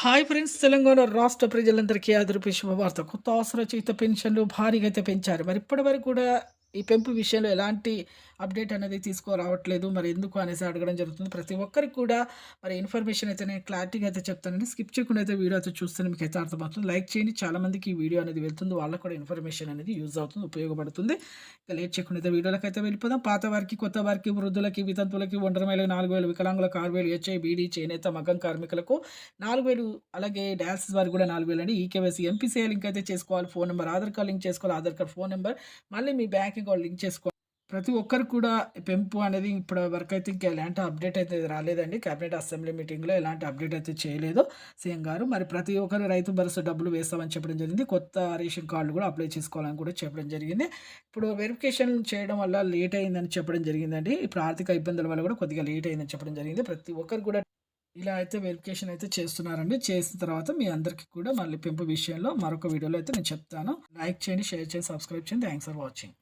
Hi friends! Telangana రాష్ట్ర ప్రజలందరికీ అదిరిపే శుభవార్త. కొత్త ఆసరా పెన్షన్‌లు భారీగా అయితే పెంచారు. మరి ఇప్పటివరకు కూడా ఈ పెంపు విషయంలో ఎలాంటి అప్డేట్ అనేది తీసుకురావట్లేదు. మరి ఎందుకు అనేసి అడగడం జరుగుతుంది. ప్రతి ఒక్కరికి కూడా మరి ఇన్ఫర్మేషన్ అయితే నేను క్లారిటీగా అయితే చెప్తానండి. స్కిప్ చేయకుండా అయితే వీడియో అయితే చూస్తేనే మీకైతే అర్థమవుతుంది. లైక్ చేయండి. చాలామందికి ఈ వీడియో అనేది వెళ్తుంది. వాళ్ళకి కూడా ఇన్ఫర్మేషన్ అనేది యూజ్ అవుతుంది, ఉపయోగపడుతుంది. ఇక లేట్ చేయకుండా అయితే వీడియోలకైతే వెళ్ళిపోదాం. పాత వారికి, కొత్త వారికి, వృద్ధులకి, వితంతువులకి, ఒంటరి మహిళలకు 4,000, వికలాంగులకు 6,000, హెచ్ఐ, బీడీ, చేనేత, మగ్గం కార్మికులకు 4,000, అలాగే డయాలసిస్ వారికి కూడా 4,000 అండి. ఈకేవైసీ, ఎంపీసీఐ లింక్ అయితే చేసుకోవాలి. Phone number, Aadhaar card link చేసుకోవాలి. ఆధార్ కార్డ్, ఫోన్ నంబర్, మళ్ళీ మీ బ్యాంక్ అకౌంట్ లింక్ చేసుకోవాలి. ప్రతి ఒక్కరికి కూడా పెంపు అనేది ఇప్పటి వరకైతే ఇంకా ఎలాంటి అప్డేట్ అయితే రాలేదండి. కేబినెట్ అసెంబ్లీ మీటింగ్‌లో ఎలాంటి అప్డేట్ అయితే చేయలేదు సీఎం గారు. మరి ప్రతి ఒక్కరు రైతు భరోసా డబ్బులు వేస్తామని చెప్పడం జరిగింది. కొత్త రేషన్ కార్డులు కూడా అప్లై చేసుకోవాలని కూడా చెప్పడం జరిగింది. ఇప్పుడు వెరిఫికేషన్ చేయడం వల్ల లేట్ అయిందని చెప్పడం జరిగిందండి. ఇప్పుడు ఆర్థిక ఇబ్బందుల వల్ల కూడా కొద్దిగా లేట్ అయిందని చెప్పడం జరిగింది. ప్రతి ఒక్కరు కూడా ఇలా అయితే వెరిఫికేషన్ అయితే చేస్తున్నారండి. చేసిన తర్వాత మీ అందరికీ కూడా మళ్ళీ పెంపు విషయంలో మరొక వీడియోలో అయితే నేను చెప్తాను. లైక్ చేయండి, షేర్ చేయండి, సబ్స్క్రైబ్ చేయండి. Thanks for watching.